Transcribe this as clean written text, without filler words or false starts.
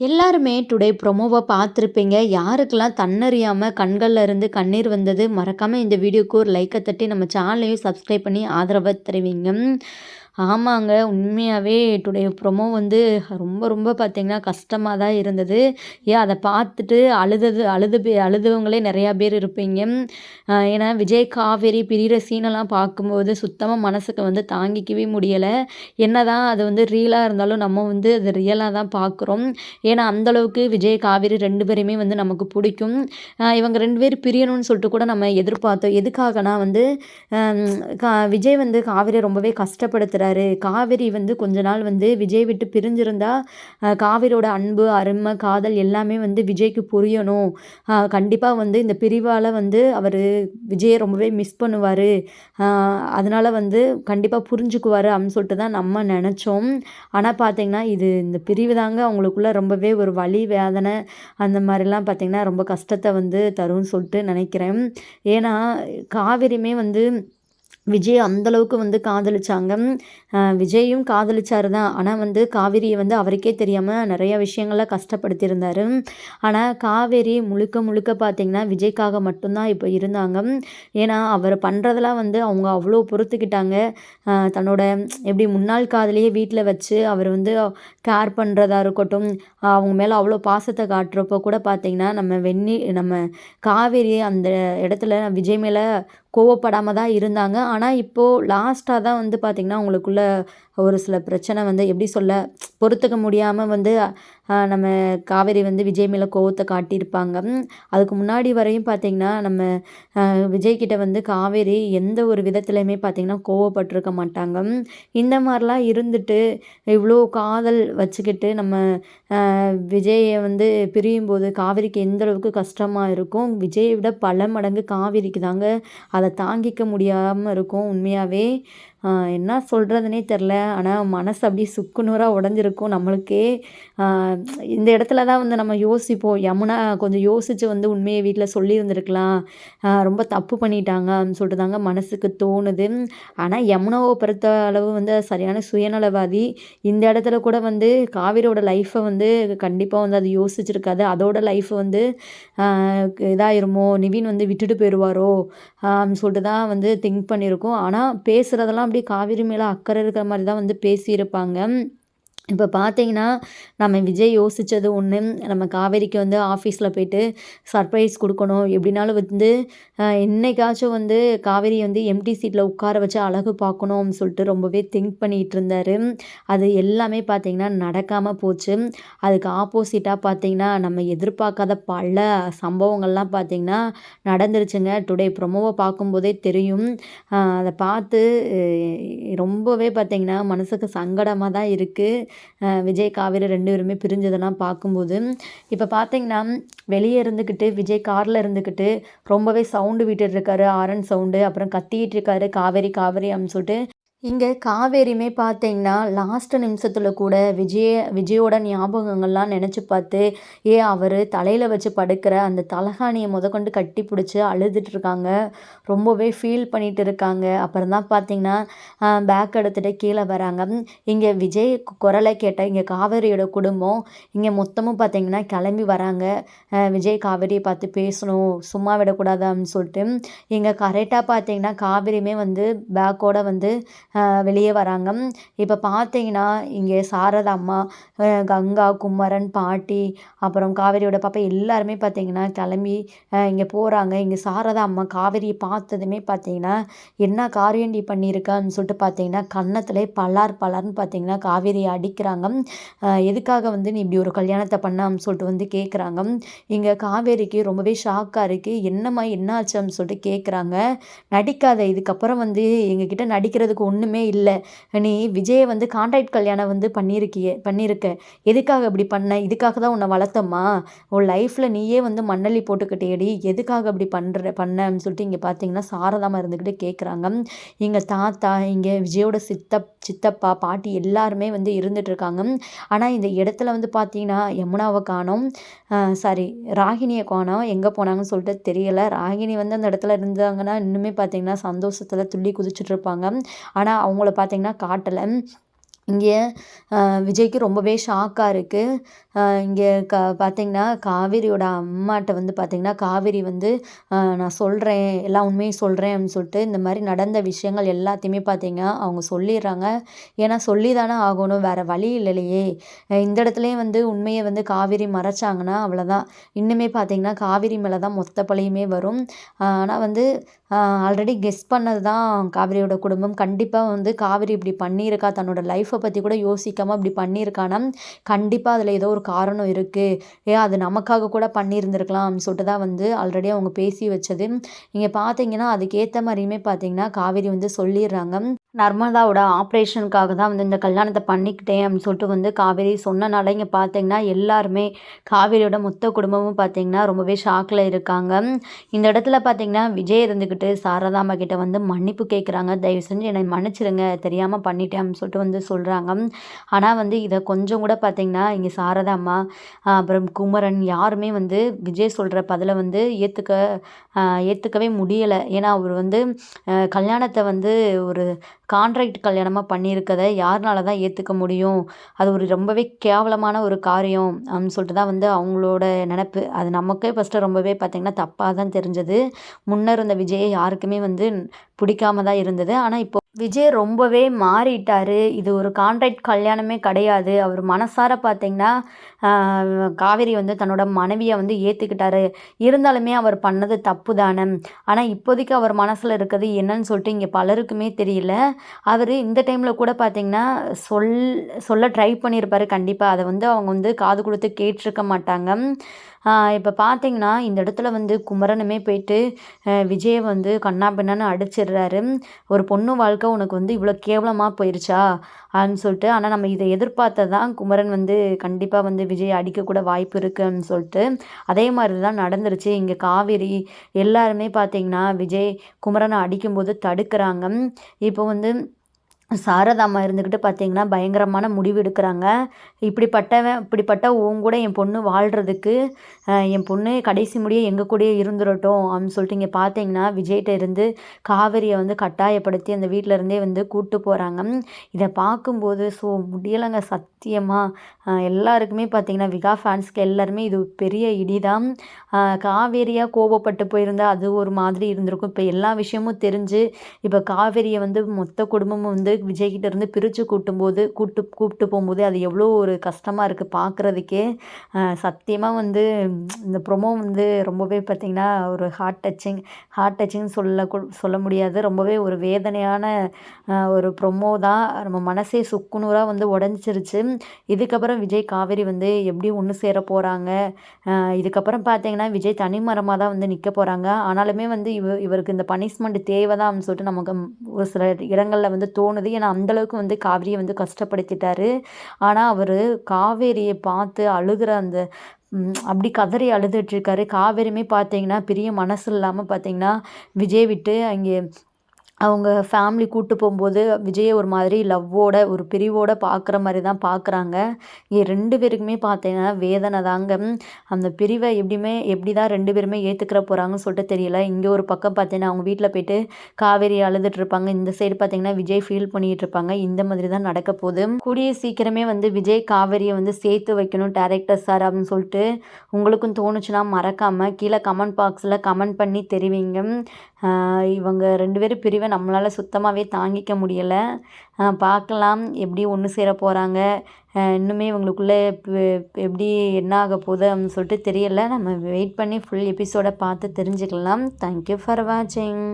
எல்லாருமே டுடே ப்ரொமோவ பார்த்துருப்பீங்க. யாருக்கெல்லாம் தன்னறியாம கண்கள்ல இருந்து கண்ணீர் வந்தது, மறக்காம இந்த வீடியோக்கு ஒரு லைக்க தட்டி நம்ம சேனலையும் சப்ஸ்கிரைப் பண்ணி ஆதரவ தெரிவிங்க. ஆமாங்க. உண்மையாவே டுடே ப்ரொமோ வந்து ரொம்ப ரொம்ப பார்த்தீங்கன்னா, கஷ்டமா தான் இருந்தது. ஏன் அத பார்த்துட்டு அழுதவங்களே நெறையா பேர் இருப்பீங்க. ஏன்னா விஜய், காவேரி பிரியிற சீனெல்லாம் பார்க்கும்போது சுத்தமா மனசுக்கு வந்து தாங்கிக்கவே முடியல. என்னதான் அது வந்து ரீலா இருந்தாலும் நம்ம வந்து அது ரியலா தான் பார்க்குறோம். ஏன்னா அந்த அளவுக்கு விஜய், காவேரி 2 பேரையுமே வந்து நமக்கு புடிக்கும். இவங்க 2 பேரும் பிரியணும்னு சொல்லிட்டு கூட நம்ம எதிர்பார்த்தோம். எதுக்காகனா வந்து அம் விஜய் வந்து காவேரிய ரொம்பவே கஷ்டப்படுத்துறாரு. காவேரி வந்து கொஞ்ச நாள் வந்து விஜய் விட்டு பிரிஞ்சிருந்தா, காவேரியோட அன்பு, அருமை, காதல் எல்லாமே வந்து விஜய்க்கு புரியணும். கண்டிப்பா வந்து இந்த பிரிவால வந்து அவரு விஜய ரொம்பவே மிஸ் பண்ணுவாரு. அ அதனால வந்து கண்டிப்பா புரிஞ்சுக்குவாரு அப்படின்னு சொல்லிட்டு தான் நம்ம நெனச்சோம். ஆனா பார்த்தீங்கன்னா, இந்த பிரிவு தாங்க அவங்களுக்குள்ள ரொம்பவே ஒரு வலி, வேதனை அந்த மாரிலாம் பார்த்தீங்கன்னா, ரொம்ப கஷ்டத்த வந்து தரும்ன்னு சொல்லிட்டு நெனைக்கிறேன். ஏன்னா, காவேரியுமே வந்து விஜய் அந்த அளவுக்கு வந்து காதலிச்சாங்க. விஜயும் காதலிச்சாரு தான். ஆனா வந்து காவேரிய வந்து அவருக்கே தெரியாம நெறைய விஷயங்கள்ல கஷ்டப்படுத்தியிருந்தாரு. ஆனா காவேரி முழுக்க முழுக்க பார்த்தீங்கன்னா, விஜய்க்காக மட்டும் தான் இப்ப இருந்தாங்க. ஏன்னா, அவரு பண்றதெல்லாம் வந்து அவங்க அவ்ளோ பொறுத்துக்கிட்டாங்க. தன்னோட எப்படி முன்னாள் காதலியே வீட்ல வச்சு அவர் வந்து கேர் பண்றதா இருக்கட்டும், அவங்க மேல அவ்ளோ பாசத்த காட்டுறப்போ கூட பார்த்தீங்கன்னா, நம்ம காவேரி அந்த இடத்துல விஜய் மேல கோவப்படாம தான் இருந்தாங்க. ஆனா, இப்போ லாஸ்ட்டா தான் வந்து பார்த்தீங்கன்னா, அவங்களுக்குள்ள ஒரு சில பிரச்சனை வந்து எப்படி சொல்ல, பொறுத்துக்க முடியாம வந்து நம்ம காவேரி வந்து விஜய் மேல கோவத்த காட்டியிருப்பாங்க. அதுக்கு முன்னாடி வரையும் பார்த்தீங்கன்னா, நம்ம விஜய் கிட்ட வந்து காவேரி எந்த ஒரு விதத்திலயுமே பார்த்தீங்கன்னா, கோவப்பட்டுருக்க மாட்டாங்க. இந்த மாரிலாம் இருந்துட்டு, இவ்ளோ காதல் வச்சுக்கிட்டு நம்ம விஜய வந்து பிரியும்போது காவேரிக்கு எந்த அளவுக்கு கஷ்டமா இருக்கும். விஜய விட பல மடங்கு காவேரிக்கு தாங்க அத தாங்கிக்க முடியாம இருக்கும் உண்மையாவே. என்ன சொல்றதுன்னே தெரில. ஆனா மனசு அப்படியே சுக்கு நூறா உடைஞ்சிருக்கும் நம்மளுக்கே. அ இந்த இடத்துல தான் வந்து நம்ம யோசிப்போம். யமுனா கொஞ்சம் யோசிச்சு வந்து உண்மைய வீட்ல சொல்லியிருந்திருக்கலாம். ரொம்ப தப்பு பண்ணிட்டாங்க அப்படின்னு சொல்லிட்டு தாங்க மனசுக்கு தோணுது. ஆனா யமுனாவ பொறுத்த அளவு வந்து சரியான சுயநலவாதி. இந்த இடத்துல கூட வந்து காவேரியோட லைஃப்ப வந்து கண்டிப்பா வந்து அது யோசிச்சிருக்காது. அதோட லைஃப் வந்து அ இதாயிருமோ! நிவின் வந்து விட்டுட்டு போயிருவாரோ! சொல்லிட்டு தான் வந்து திங்க் பண்ணியிருக்கோம். ஆனா பேசுறதெல்லாம் அப்படியே காவேரி மேல அக்கறை இருக்கிற மாரி தான் வந்து பேசியிருப்பாங்க. இப்ப பார்த்தீங்கன்னா, நம்ம விஜய் யோசிச்சது ஒண்ணு. நம்ம காவேரிக்கு வந்து ஆஃபீஸ்ல போயிட்டு சர்ப்ரைஸ் குடுக்கணும். எப்படினாலும் வந்து என்னைக்காச்சும் வந்து காவேரிய வந்து எம்ப்டி சீட்ல உட்கார வச்சு அழகு பார்க்கணும்னு சொல்லிட்டு ரொம்பவே திங்க் பண்ணிட்டு இருந்தாரு. அது எல்லாமே பார்த்தீங்கன்னா, நடக்காம போச்சு. அதுக்கு ஆப்போசிட்டா பார்த்தீங்கன்னா, நம்ம எதிர்பார்க்காத பல சம்பவங்கள்லாம் பார்த்தீங்கன்னா, நடந்துருச்சுங்க. டுடே ப்ரொமோவ பார்க்கும்போதே தெரியும். அத பார்த்து ரொம்பவே பார்த்தீங்கன்னா, மனசுக்கு சங்கடமா தான் இருக்கு. விஜய், காவேரி 2 பேருமே பிரிஞ்சதெல்லாம் பார்க்கும்போது. இப்ப பார்த்தீங்கன்னா, வெளிய இருந்துக்கிட்டு விஜய் கார்ல இருந்துக்கிட்டு ரொம்பவே சவுண்டு விட்டுட்டு இருக்காரு. Horn sound. அப்புறம் கத்திக்கிட்டு இருக்காரு. காவேரி, காவேரி அப்படின்னு சொல்லிட்டு. இங்க காவேரியுமே பார்த்தீங்கன்னா, லாஸ்ட் நிமிஷத்துல கூட விஜயோட ஞாபகங்கள்லாம் நெனச்சு பார்த்து, அவரு தலையில வச்சு படுக்கிற அந்த தலகாணிய மொதற்கொண்டு கட்டி புடிச்சு அழுதுட்டு இருக்காங்க. ரொம்பவே ஃபீல் பண்ணிட்டு இருக்காங்க. அப்புறம் தான் பார்த்தீங்கன்னா, பேக் எடுத்துட்டு கீழ வராங்க. இங்க விஜய் குரல கேட்ட இங்க காவேரியோட குடும்பம், இங்க மொத்தமும் பார்த்தீங்கன்னா கெளம்பி வராங்க. விஜய் காவேரிய பார்த்து பேசணும், சும்மா விடக்கூடாது அப்படின்னு சொல்லிட்டு. இங்க கரெக்ட்டா பார்த்தீங்கன்னா, காவேரியுமே வந்து பேக்கோட வந்து வெளியே வராங்க. இப்போ பார்த்தீங்கன்னா, இங்கே சாரதா அம்மா, கங்கா, குமரன், பாட்டி, அப்புறம் காவேரியோட பாப்பா எல்லாருமே பார்த்தீங்கன்னா கிளம்பி இங்கே போகிறாங்க. இங்கே சாரதா அம்மா காவேரியை பார்த்ததுமே பார்த்தீங்கன்னா, "என்ன காரியம்டி பண்ணியிருக்கன்னு?" சொல்லிட்டு பார்த்தீங்கன்னா, கன்னத்திலே பலார் பலார்ன்னு பார்த்தீங்கன்னா காவேரியை அடிக்கிறாங்க. "எதுக்காக வந்து நீ இப்படி ஒரு கல்யாணத்தை பண்ண?" சொல்லிட்டு வந்து கேட்குறாங்க. இங்கே காவேரிக்கு ரொம்பவே ஷாக்காக இருக்குது. "என்னம்மா என்ன ஆச்சு?" அப்படின்னு சொல்லிட்டு கேட்குறாங்க. "நடிக்காத. இதுக்கப்புறம் வந்து எங்ககிட்ட நடிக்கிறதுக்கு ஒண்ணுமே இல்ல. நீ விஜய வந்து கான்ட்ராக்ட் கல்யாணம் வந்து பண்ணியிருக்க. எதுக்காக இப்படி பண்ண? இதுக்காக தான் உன்ன வளர்த்தோமா? உன் லைஃப்ல நீயே வந்து மண்ணள்ளி போட்டுக்கிட்டியேடி. எதுக்காக அப்படி பண்ணன்னு சொல்லிட்டு இங்க பார்த்தீங்கன்னா, சாரதாம்மா இருந்துகிட்டு கேட்குறாங்க. எங்க தாத்தா, இங்க விஜயோட சித்தப்பா, பாட்டி எல்லாருமே வந்து இருந்துட்டு இருக்காங்க. ஆனா இந்த இடத்துல வந்து பார்த்தீங்கன்னா, யமுனாவ காணோம். சாரி, ராகினிய காணோம். எங்க போனாங்கன்னு சொல்லிட்டு தெரியல. ராகினி வந்து அந்த இடத்துல இருந்தாங்கன்னா, இன்னுமே பார்த்தீங்கன்னா சந்தோஷத்துல துள்ளி குதிச்சுட்டு இருப்பாங்க. ஆனா அவங்கள பார்த்தீங்கன்னா காட்டல. இங்கே விஜய்க்கு ரொம்பவே ஷாக்காக இருக்குது. இங்கே பார்த்தீங்கன்னா காவேரியோட அம்மாட்ட வந்து பார்த்தீங்கன்னா, காவேரி வந்து நான் சொல்கிறேன், எல்லா உண்மையும் சொல்கிறேன் அப்படின்னு சொல்லிட்டு இந்த மாதிரி நடந்த விஷயங்கள் எல்லாத்தையுமே பார்த்தீங்கன்னா அவங்க சொல்லிடுறாங்க. ஏன்னா சொல்லி தானே ஆகணும், வேறு வழி இல்லையே. இந்த இடத்துலையும் வந்து உண்மையை வந்து காவேரி மறைச்சாங்கன்னா அவ்வளோதான். இன்னுமே பார்த்தீங்கன்னா காவேரி மேலே தான் மொத்த பழியுமே வரும். ஆனால் வந்து ஆல்ரெடி கெஸ் பண்ணது தான் காவேரியோட குடும்பம். கண்டிப்பாக வந்து காவேரி இப்படி பண்ணியிருக்கா, தன்னோட லைஃப்பை பற்றி கூட யோசிக்காமல் இப்படி பண்ணியிருக்கானா, கண்டிப்பாக அதில் ஏதோ ஒரு காரணம் இருக்குது. அது நமக்காக கூட பண்ணியிருந்திருக்கலாம் அப்படின்னு சொல்லிட்டு தான் வந்து ஆல்ரெடி அவங்க பேசி வச்சது. இங்கே பார்த்தீங்கன்னா அதுக்கேற்ற மாதிரியுமே பார்த்தீங்கன்னா காவேரி வந்து சொல்லிடுறாங்க. நர்மதாவோட ஆப்ரேஷனுக்காக தான் வந்து இந்த கல்யாணத்தை பண்ணிக்கிட்டேன் அப்படின்னு சொல்லிட்டு வந்து காவேரி சொன்னனால இங்கே பார்த்தீங்கன்னா எல்லாருமே காவேரியோட மொத்த குடும்பமும் பார்த்தீங்கன்னா ரொம்பவே ஷாக்கில் இருக்காங்க. இந்த இடத்துல பார்த்தீங்கன்னா விஜய் இருந்துக்கிட்டு சாரதாம்மா கிட்ட வந்து மன்னிப்பு கேட்குறாங்க. தயவு செஞ்சு என்னை மன்னிச்சிடுங்க, தெரியாமல் பண்ணிட்டேன் அப்படின்னு சொல்லிட்டு வந்து சொல்கிறாங்க. ஆனால் வந்து இதை கொஞ்சம் கூட பார்த்தீங்கன்னா இங்கே சாரதாம்மா அப்புறம் குமரன் யாருமே வந்து விஜய் சொல்கிற பதிலை வந்து ஏற்றுக்கவே முடியலை. ஏன்னா அவர் வந்து கல்யாணத்தை வந்து ஒரு கான்ட்ராக்ட் கல்யாணமாக பண்ணியிருக்கதை யாருனால தான் ஏற்றுக்க முடியும்? அது ஒரு ரொம்பவே கேவலமான ஒரு காரியம் அப்படின்னு சொல்லிட்டு தான் வந்து அவங்களோட நினப்பு. அது நமக்கே ஃபஸ்ட்டு ரொம்பவே பார்த்திங்கன்னா தப்பாக தான் தெரிஞ்சது. முன்னர் இருந்த விஜயை யாருக்குமே வந்து பிடிக்காம தான் இருந்தது. ஆனால் இப்போ விஜய் ரொம்பவே மாறிட்டார். இது ஒரு கான்ட்ராக்ட் கல்யாணமே கிடையாது. அவர் மனசார பார்த்திங்கன்னா காவேரி வந்து தன்னோட மனைவியை வந்து ஏற்றுக்கிட்டாரு. இருந்தாலுமே அவர் பண்ணது தப்பு தானே. ஆனால் இப்போதைக்கு அவர் மனசில் இருக்கிறது என்னன்னு சொல்லிட்டு இங்கே பலருக்குமே தெரியல. அவர் இந்த டைமில் கூட பார்த்திங்கன்னா சொல்ல ட்ரை பண்ணியிருப்பார் கண்டிப்பாக. அதை வந்து அவங்க வந்து காது கொடுத்து கேட்டிருக்க மாட்டாங்க. இப்போ பார்த்தீங்கன்னா இந்த இடத்துல வந்து குமரனுமே போயிட்டு விஜயை வந்து கண்ணா பின்னான்னு அடிச்சிடுறாரு. ஒரு பொண்ணு வாழ்க்கை உனக்கு வந்து இவ்வளோ கேவலமாக போயிடுச்சா அப்படின்னு சொல்லிட்டு. ஆனால் நம்ம இதை எதிர்பார்த்ததான் குமரன் வந்து கண்டிப்பாக வந்து விஜய் அடிக்கக்கூட வாய்ப்பு இருக்குன்னு சொல்லிட்டு. அதே மாதிரி தான் நடந்துருச்சு. இங்கே காவேரி எல்லாருமே பார்த்தீங்கன்னா விஜய் குமரனை அடிக்கும்போது தடுக்கிறாங்க. இப்போ வந்து சாரதாம்மா இருந்துக்கிட்டு பார்த்தீங்கன்னா பயங்கரமான முடிவு எடுக்கிறாங்க. இப்படிப்பட்ட உன் கூட என் பொண்ணு வாழ்கிறதுக்கு என் பொண்ணு கடைசி முடிய எங்கள் கூடயே இருந்துடட்டும் அப்படின்னு சொல்லிட்டு இங்கே பார்த்தீங்கன்னா விஜய்கிட்ட இருந்து காவேரியை வந்து கட்டாயப்படுத்தி அந்த வீட்டில் இருந்தே வந்து கூப்பிட்டு போகிறாங்க. இதை பார்க்கும்போது முடியலைங்க சத்தியமாக. எல்லாருக்குமே பார்த்தீங்கன்னா விகா ஃபேன்ஸ்க்கு எல்லாருமே இது பெரிய இடிதான். காவேரியாக கோபப்பட்டு போயிருந்தால் அது ஒரு மாதிரி இருந்திருக்கும். இப்போ எல்லா விஷயமும் தெரிஞ்சு இப்போ காவேரியை வந்து மொத்த குடும்பமும் வந்து விஜய்கிட்ட இருந்து பிரித்து கூப்பிட்டு போகும்போது அது எவ்வளோ ஒரு கஷ்டமாக இருக்குது பார்க்குறதுக்கே. சத்தியமாக வந்து இந்த ப்ரொமோ வந்து ரொம்பவே பார்த்திங்கன்னா ஒரு ஹார்ட் டச்சிங் சொல்ல முடியாது. ரொம்பவே ஒரு வேதனையான ஒரு ப்ரொமோ தான். நம்ம மனசே சுக்குநூறாக வந்து உடஞ்சிருச்சு. இதுக்கப்புறம் விஜய் காவேரி வந்து எப்படி ஒன்று சேர போகிறாங்க. இதுக்கப்புறம் பார்த்தீங்கன்னா விஜய் தனிமரமாக தான் வந்து நிற்க போகிறாங்க. ஆனாலுமே வந்து இவருக்கு இந்த பனிஷ்மெண்ட் தேவை தான் அப்படின்னு சொல்லிட்டு நமக்கு ஒரு சில இடங்களில் வந்து தோணுது. ஏன்னா அந்தளவுக்கு வந்து காவேரியை வந்து கஷ்டப்படுத்திட்டாரு. ஆனால் அவர் காவேரியை பார்த்து அழுகிற அந்த அப்படி கதறி அழுதுட்ருக்காரு. காவேரியுமே பார்த்தீங்கன்னா பெரிய மனசு இல்லாமல் பார்த்தீங்கன்னா விஜய் விட்டு அங்கே அவங்க ஃபேமிலி கூப்பிட்டு போகும்போது விஜயை ஒரு மாதிரி லவ்வோட ஒரு பிரிவோடு பார்க்குற மாதிரி தான் பார்க்குறாங்க. இங்கே 2 பேருக்குமே பார்த்தீங்கன்னா வேதனை தாங்க. அந்த பிரிவை எப்படி தான் 2 பேருமே ஏற்றுக்கிற போகிறாங்கன்னு சொல்லிட்டு தெரியல. இங்கே ஒரு பக்கம் பார்த்தீங்கன்னா அவங்க வீட்டில் போய்ட்டு காவேரி அழுதுட்ருப்பாங்க. இந்த சைடு பார்த்தீங்கன்னா விஜய் ஃபீல் பண்ணிகிட்டு இருப்பாங்க. இந்த மாதிரி தான் நடக்க போகுது. கூடிய சீக்கிரமே வந்து விஜய் காவேரியை வந்து சேர்த்து வைக்கணும் டேரக்டர் சார் அப்படின்னு சொல்லிட்டு உங்களுக்கும் தோணுச்சுன்னா மறக்காமல் கீழே கமெண்ட் பாக்ஸில் கமெண்ட் பண்ணி தெரிவிங்க. இவங்க 2 பேரும் பிரிவை நம்மளால் சுத்தமாகவே தாங்கிக்க முடியலை. பார்க்கலாம் எப்படி ஒன்று சேர போகிறாங்க. இன்னுமே இவங்களுக்குள்ளே எப்படி என்ன ஆக போகுது அப்படின்னு சொல்லிட்டு தெரியலை. நம்ம வெயிட் பண்ணி ஃபுல் எபிசோடை பார்த்து தெரிஞ்சுக்கலாம். தேங்க்யூ ஃபார் வாட்சிங்.